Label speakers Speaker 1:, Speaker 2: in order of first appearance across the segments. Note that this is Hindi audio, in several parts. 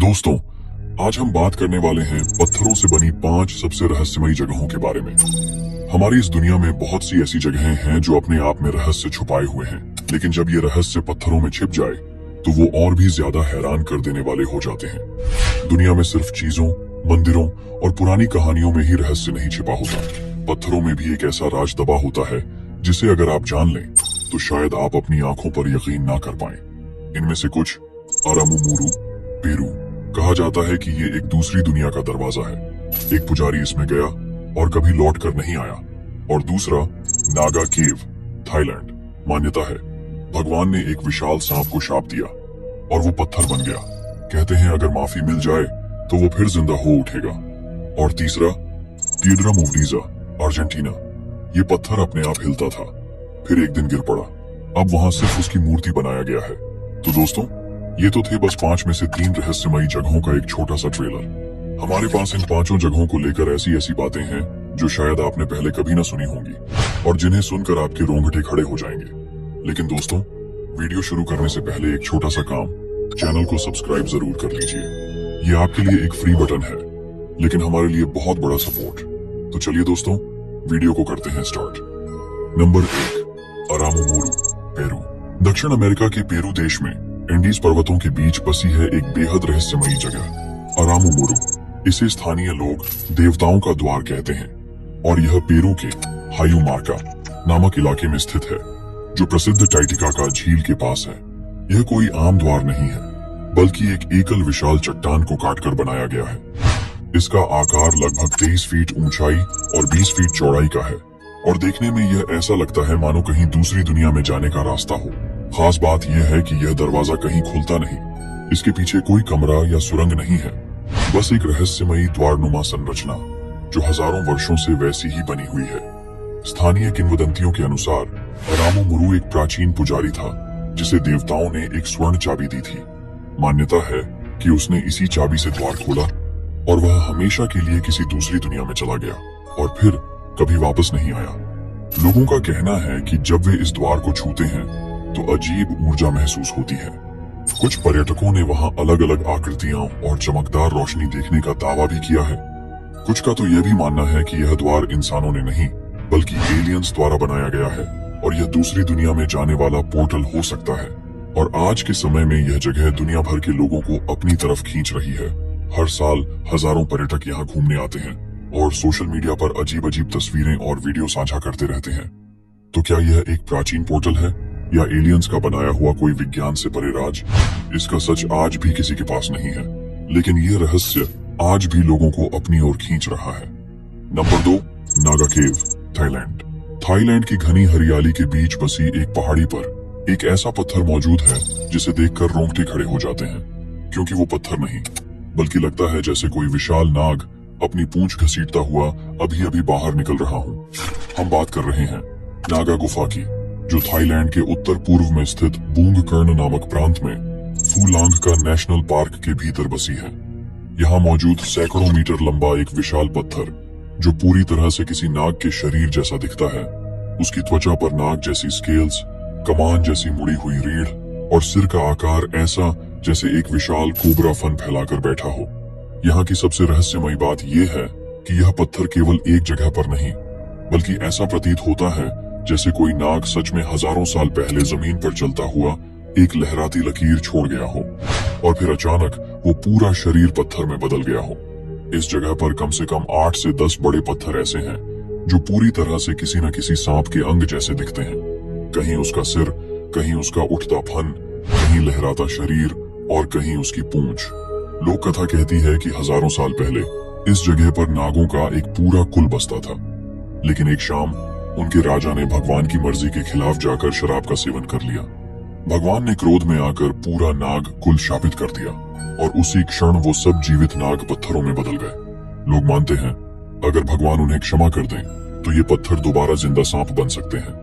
Speaker 1: दोस्तों, आज हम बात करने वाले हैं पत्थरों से बनी 5 सबसे रहस्यमयी जगहों के बारे में। हमारी इस दुनिया में बहुत सी ऐसी जगहें हैं जो अपने आप में रहस्य छुपाए हुए हैं, लेकिन जब ये रहस्य पत्थरों में छिप जाए तो वो और भी ज्यादा हैरान कर देने वाले हो जाते हैं। दुनिया में सिर्फ चीजों, मंदिरों और पुरानी कहानियों में ही रहस्य नहीं छिपा होता। पत्थरों में भी एक ऐसा राज दबा होता है जिसे अगर आप जान लें तो शायद आप अपनी आंखों पर यकीन ना कर पाएं। इनमें से कुछ अरामुमुरु, पेरू। कहा जाता है कि ये एक दूसरी दुनिया का दरवाजा है। एक पुजारी इसमें गया और कभी लौट कर नहीं आया। और दूसरा नागा केव, थाईलैंड। मान्यता है भगवान ने एक विशाल सांप को शाप दिया और वो पत्थर बन गया। कहते हैं अगर माफी मिल जाए तो वो फिर जिंदा हो उठेगा। और तीसरा पिएड्रा मोवलीजा, अर्जेंटीना। ये पत्थर अपने आप हिलता था, फिर एक दिन गिर पड़ा। अब वहां सिर्फ उसकी मूर्ति बनाया गया है। तो दोस्तों, ये तो थे बस 5 में से 3 रहस्यमयी जगहों का एक छोटा सा ट्रेलर। हमारे पास इन 5 जगहों को लेकर ऐसी ऐसी बातें हैं जो शायद आपने पहले कभी ना सुनी होंगी और जिन्हें सुनकर आपके रोंगटे खड़े हो जाएंगे। लेकिन दोस्तों, वीडियो शुरू करने से पहले एक छोटा सा काम, चैनल को सब्सक्राइब जरूर कर लीजिए। ये आपके लिए एक फ्री बटन है, लेकिन हमारे लिए बहुत बड़ा सपोर्ट। तो चलिए दोस्तों, वीडियो को करते हैं स्टार्ट। Number 1, Aramu Muru, Peru. दक्षिण अमेरिका के पेरू देश में एंडीज पर्वतों के बीच बसी है एक बेहद रहस्यमयी जगह, अरामुमुरु। इसे स्थानीय लोग देवताओं का द्वार कहते हैं और यह पेरू के हायुमार्का नामक इलाके में स्थित है, जो प्रसिद्ध टाइटिकाका झील के पास है। यह कोई आम द्वार नहीं है, बल्कि एक एकल विशाल चट्टान को काटकर बनाया गया है। इसका आकार लगभग 23 फीट ऊंचाई और 20 फीट चौड़ाई का है और देखने में यह ऐसा लगता है मानो कहीं दूसरी दुनिया में जाने का रास्ता हो। खास बात यह है कि यह दरवाजा कहीं खुलता नहीं। इसके पीछे कोई कमरा या सुरंग नहीं है, बस एक रहस्यमयी द्वारनुमा संरचना जो हजारों वर्षों से वैसी ही बनी हुई है। स्थानीय किंवदंतियों के अनुसार अरामुमुरु एक प्राचीन पुजारी था जिसे देवताओं ने एक स्वर्ण चाबी दी थी। मान्यता है कि उसने इसी चाबी से द्वार खोला और वह हमेशा के लिए किसी दूसरी दुनिया में चला गया और फिर कभी वापस नहीं आया। लोगों का कहना है कि जब वे इस द्वार को छूते हैं तो अजीब ऊर्जा महसूस होती है। कुछ पर्यटकों ने वहां अलग अलग आकृतियां और चमकदार रोशनी देखने का दावा भी किया है। कुछ का तो यह भी मानना है कि यह द्वार इंसानों ने नहीं बल्कि एलियंस द्वारा बनाया गया है और यह दूसरी दुनिया में जाने वाला पोर्टल हो सकता है। और आज के समय में यह जगह दुनिया भर के लोगों को अपनी तरफ खींच रही है। हर साल हजारों पर्यटक यहाँ घूमने आते हैं और सोशल मीडिया पर अजीब अजीब तस्वीरें और वीडियो साझा करते रहते हैं। तो क्या यह एक प्राचीन पोर्टल है या एलियंस का बनाया हुआ कोई विज्ञान से परे राज? इसका सच आज भी किसी के पास नहीं है, लेकिन यह रहस्य आज भी लोगों को अपनी ओर खींच रहा है। नंबर 2, नागा केव, थाईलैंड। थाईलैंड की घनी हरियाली के बीच बसी एक पहाड़ी पर एक ऐसा पत्थर मौजूद है जिसे देखकर रोंगटे खड़े हो जाते हैं, क्योंकि वो पत्थर नहीं बल्कि लगता है जैसे कोई विशाल नाग अपनी पूंछ घसीटता हुआ अभी अभी बाहर निकल रहा हूँ। हम बात कर रहे हैं नागा गुफा की, जो थाईलैंड के उत्तर पूर्व में स्थित बूंगकर्ण नामक प्रांत में फूलांग का नेशनल पार्क के भीतर बसी है। यहाँ मौजूद सैकड़ों मीटर लंबा एक विशाल पत्थर जो पूरी तरह से किसी नाग के शरीर जैसा दिखता है। उसकी त्वचा पर नाग जैसी स्केल्स, कमान जैसी मुड़ी हुई रीढ़ और सिर का आकार ऐसा जैसे एक विशाल कोबरा फन फैलाकर बैठा हो। यहाँ की सबसे रहस्यमयी बात यह है कि यह पत्थर केवल एक जगह पर नहीं बल्कि ऐसा प्रतीत होता है जैसे कोई नाग सच में हजारों साल पहले जमीन पर चलता हुआ एक लहराती लकीर छोड़ गया हो और फिर अचानक वो पूरा शरीर पत्थर में बदल गया हो। इस जगह पर कम से कम 8 से 10 बड़े पत्थर ऐसे हैं जो पूरी तरह से किसी न किसी सांप के अंग जैसे दिखते हैं। कहीं उसका सिर, कहीं उसका उठता फन, कहीं लहराता शरीर और कहीं उसकी पूंछ। लोक कथा कहती है कि हजारों साल पहले इस जगह पर नागों का एक पूरा कुल बसता था, लेकिन एक शाम उनके राजा ने भगवान की मर्जी के खिलाफ जाकर शराब का सेवन कर लिया। भगवान ने क्रोध में आकर पूरा नाग कुल शापित कर दिया और उसी क्षण वो सब जीवित नाग पत्थरों में बदल गए। लोग मानते हैं अगर भगवान उन्हें क्षमा कर दें तो ये पत्थर दोबारा जिंदा सांप बन सकते हैं।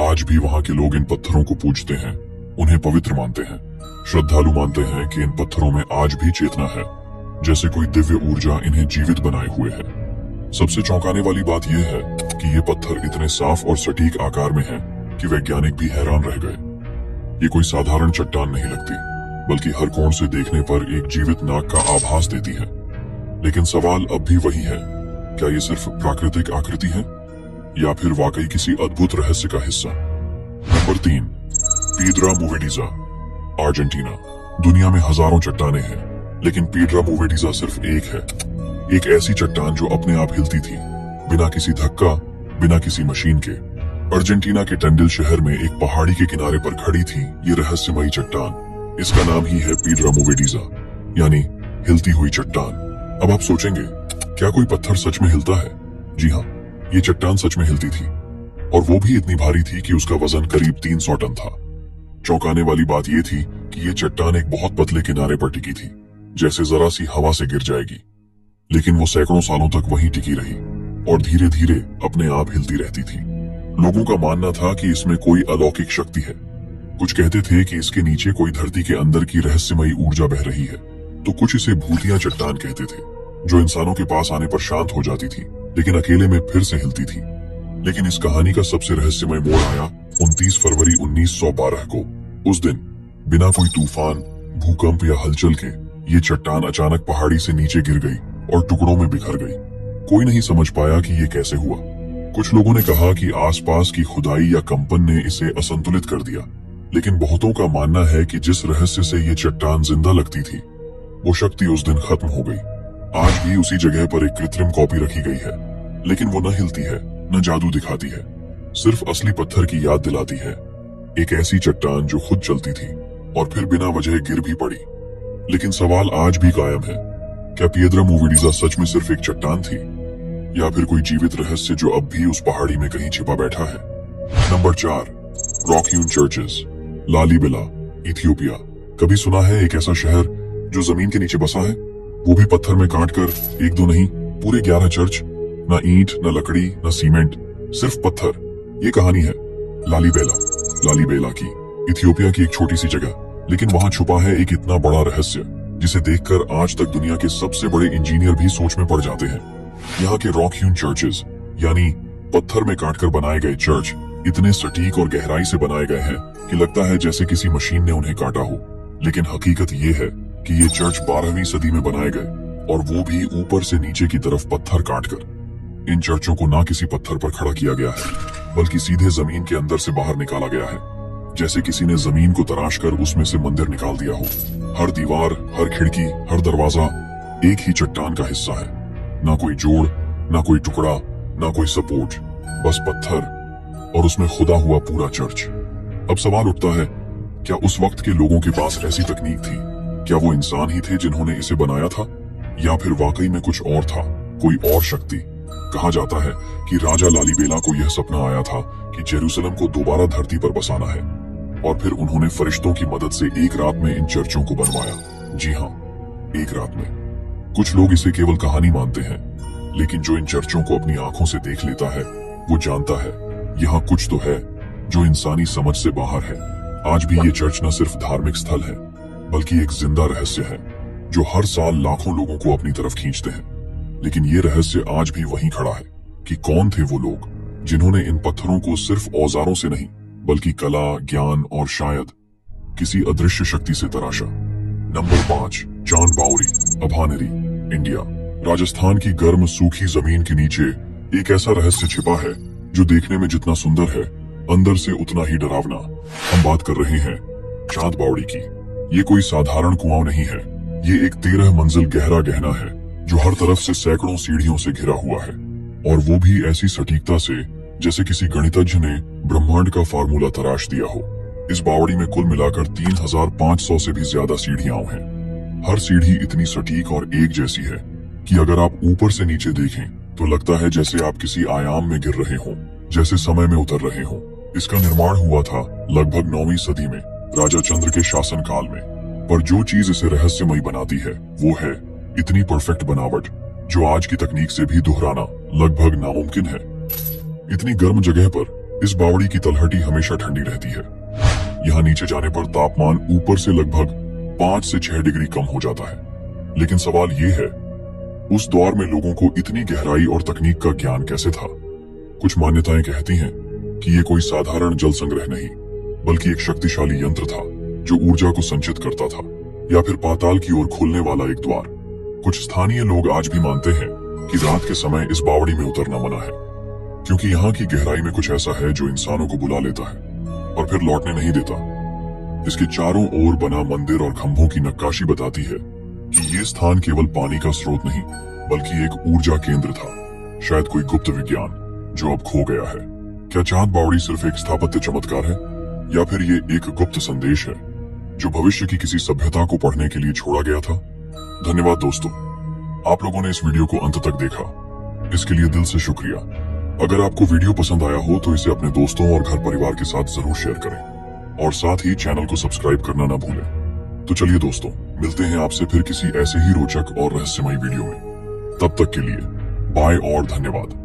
Speaker 1: आज भी वहाँ के लोग इन पत्थरों को पूजते हैं, उन्हें पवित्र मानते हैं। श्रद्धालु मानते हैं कि इन पत्थरों में आज भी चेतना है, जैसे कोई दिव्य ऊर्जा इन्हें जीवित बनाए हुए है। सबसे चौंकाने वाली बात यह है कि ये पत्थर इतने साफ और सटीक आकार में हैं कि वैज्ञानिक भी हैरान रह गए। ये कोई साधारण चट्टान नहीं लगती, बल्कि हर कोण से देखने पर एक जीवित नाग का आभास देती है। लेकिन सवाल अब भी वही है, क्या ये सिर्फ प्राकृतिक आकृति है या फिर वाकई किसी अद्भुत रहस्य का हिस्सा? Number 3, Piedra Movediza, Argentina. दुनिया में हजारों चट्टानें हैं, लेकिन पीड्रा मूवेडिजा सिर्फ एक है। एक ऐसी चट्टान जो अपने आप हिलती थी, बिना किसी धक्का, बिना किसी मशीन के। अर्जेंटीना के टंडिल शहर में एक पहाड़ी के किनारे पर खड़ी थी ये रहस्यमयी चट्टान। इसका नाम ही है पीड्रा मूवेडिजा, यानी हिलती हुई चट्टान। अब आप सोचेंगे, क्या कोई पत्थर सच में हिलता है? जी हाँ, ये चट्टान सच में हिलती थी, और वो भी इतनी भारी थी कि उसका वजन करीब 300 टन था। चौंकाने वाली बात यह थी कि ये चट्टान एक बहुत पतले किनारे पर टिकी थी, जैसे जरा सी हवा से गिर जाएगी। लेकिन वो सैकड़ों सालों तक वहीं टिकी रही और धीरे धीरे अपने आप हिलती रहती थी। लोगों का मानना था कि इसमें कोई अलौकिक शक्ति है। कुछ कहते थे कि इसके नीचे कोई धरती के अंदर की रहस्यमयी ऊर्जा बह रही है, तो कुछ इसे भूतिया चट्टान कहते थे, जो इंसानों के पास आने पर शांत हो जाती थी, लेकिन अकेले में फिर से हिलती थी। लेकिन इस कहानी का सबसे रहस्यमय मोड़ आया 29 फरवरी 1912 को। उस दिन बिना कोई तूफान, भूकंप या हलचल के ये चट्टान अचानक पहाड़ी से नीचे गिर गई और टुकड़ों में बिखर गई। कोई नहीं समझ पाया कि ये कैसे हुआ। कुछ लोगों ने कहा कि आसपास की खुदाई या कंपन ने इसे असंतुलित कर दिया, लेकिन बहुतों का मानना है कि जिस रहस्य से ये चट्टान जिंदा लगती थी, वो शक्ति उस दिन खत्म हो गई। आज भी उसी जगह पर एक कृत्रिम कॉपी रखी गई है, लेकिन वो न हिलती है, न जादू दिखाती है, सिर्फ असली पत्थर की याद दिलाती है। एक ऐसी चट्टान जो खुद चलती थी और फिर बिना वजह गिर भी पड़ी। लेकिन सवाल आज भी कायम है, क्या पीड्रा मूवेडिजा सच में सिर्फ एक चट्टान थी, या फिर कोई जीवित रहस्य जो अब भी उस पहाड़ी में कहीं छिपा बैठा है? Number 4, rock hewn churches, Lalibela, Ethiopia. कभी सुना है एक ऐसा शहर जो जमीन के नीचे बसा है, वो भी पत्थर में काटकर? एक दो नहीं, पूरे 11 चर्च। न ईंट, न लकड़ी, न सीमेंट, सिर्फ पत्थर। ये कहानी है लालीबेला की, इथियोपिया की एक छोटी सी जगह, लेकिन वहां छुपा है एक इतना बड़ा रहस्य जिसे देखकर आज तक दुनिया के सबसे बड़े इंजीनियर भी सोच में पड़ जाते हैं। यहाँ के रॉक ह्यून चर्चेस, यानी पत्थर में काटकर बनाए गए चर्च, इतने सटीक और गहराई से बनाए गए हैं कि लगता है जैसे किसी मशीन ने उन्हें काटा हो। लेकिन हकीकत ये है कि ये चर्च 12वीं सदी में बनाए गए, और वो भी ऊपर से नीचे की तरफ पत्थर काटकर। इन चर्चों को ना किसी पत्थर पर खड़ा किया गया है, बल्कि सीधे जमीन के अंदर से बाहर निकाला गया है, जैसे किसी ने जमीन को तराश कर उसमें से मंदिर निकाल दिया हो। हर दीवार, हर खिड़की, हर दरवाजा एक ही चट्टान का हिस्सा है। ना कोई जोड़, ना कोई टुकड़ा, ना कोई सपोर्ट, बस पत्थर और उसमें खुदा हुआ पूरा चर्च। अब सवाल उठता है, क्या उस वक्त के लोगों के पास ऐसी तकनीक थी? क्या वो इंसान ही थे जिन्होंने इसे बनाया था, या फिर वाकई में कुछ और था, कोई और शक्ति? कहा जाता है कि राजा लालीबेला को यह सपना आया था कि जेरूसलम को दोबारा धरती पर बसाना है, और फिर उन्होंने फरिश्तों की मदद से एक रात में इन चर्चों को बनवाया। जी हाँ, एक रात में। कुछ लोग इसे केवल कहानी मानते हैं, लेकिन जो इन चर्चों को अपनी आंखों से देख लेता है, वो जानता है यहाँ कुछ तो है जो इंसानी समझ से बाहर है। आज भी ये चर्च न सिर्फ धार्मिक स्थल है, बल्कि एक जिंदा रहस्य है जो हर साल लाखों लोगों को अपनी तरफ खींचते हैं। लेकिन ये रहस्य आज भी वहीं खड़ा है कि कौन थे वो लोग जिन्होंने इन पत्थरों को सिर्फ औजारों से नहीं, बल्कि कला, ज्ञान और शायद किसी अदृश्य शक्ति से तराशा। Number 5, चांदबावरी, अभानेरी, India. राजस्थान की गर्म सूखी जमीन के नीचे एक ऐसा रहस्य छिपा है जो देखने में जितना सुंदर है, अंदर से उतना ही डरावना। हम बात कर रहे हैं चांदबावड़ी की। ये कोई साधारण कुआं नहीं है, ये एक 13 मंजिल गहरा गहना है जो हर तरफ से सैकड़ों सीढ़ियों से घिरा हुआ है, और वो भी ऐसी सटीकता से जैसे किसी गणितज्ञ ने ब्रह्मांड का फार्मूला तराश दिया हो। इस बावड़ी में कुल मिलाकर 3500 से भी ज्यादा सीढ़ियां हैं। हर सीढ़ी इतनी सटीक और एक जैसी है कि अगर आप ऊपर से नीचे देखें तो लगता है जैसे आप किसी आयाम में गिर रहे हों, जैसे समय में उतर रहे हों। इसका निर्माण हुआ था लगभग 9वीं सदी में, राजा चंद्र के शासनकाल में। पर जो चीज इसे रहस्यमयी बनाती है वो है इतनी परफेक्ट बनावट जो आज की तकनीक से भी दोहराना लगभग नामुमकिन है। इतनी गर्म जगह पर इस बावड़ी की तलहटी हमेशा ठंडी रहती है। यहाँ नीचे जाने पर तापमान ऊपर से लगभग 5 से 6 डिग्री कम हो जाता है। लेकिन सवाल ये है, उस दौर में लोगों को इतनी गहराई और तकनीक का ज्ञान कैसे था? कुछ मान्यताएं कहती हैं कि ये कोई साधारण जल संग्रह नहीं, बल्कि एक शक्तिशाली यंत्र था जो ऊर्जा को संचित करता था। या फिर पाताल की ओर खुलने वाला एक द्वार। कुछ स्थानीय लोग आज भी मानते हैं कि रात के समय इस बावड़ी में उतरना मना है, क्योंकि यहाँ की गहराई में कुछ ऐसा है जो इंसानों को बुला लेता है और फिर लौटने नहीं देता। इसके चारों ओर बना मंदिर और खंभों की नक्काशी बताती है कि ये स्थान केवल पानी का स्रोत नहीं, बल्कि एक ऊर्जा केंद्र था, शायद कोई गुप्त विज्ञान जो अब खो गया है। क्या चांद बावड़ी सिर्फ एक स्थापत्य चमत्कार है, या फिर ये एक गुप्त संदेश है जो भविष्य की किसी सभ्यता को पढ़ने के लिए छोड़ा गया था? धन्यवाद दोस्तों, आप लोगों ने इस वीडियो को अंत तक देखा, इसके लिए दिल से शुक्रिया। अगर आपको वीडियो पसंद आया हो तो इसे अपने दोस्तों और घर परिवार के साथ जरूर शेयर करें और साथ ही चैनल को सब्सक्राइब करना ना भूलें। तो चलिए दोस्तों, मिलते हैं आपसे फिर किसी ऐसे ही रोचक और रहस्यमय वीडियो में। तब तक के लिए बाय और धन्यवाद।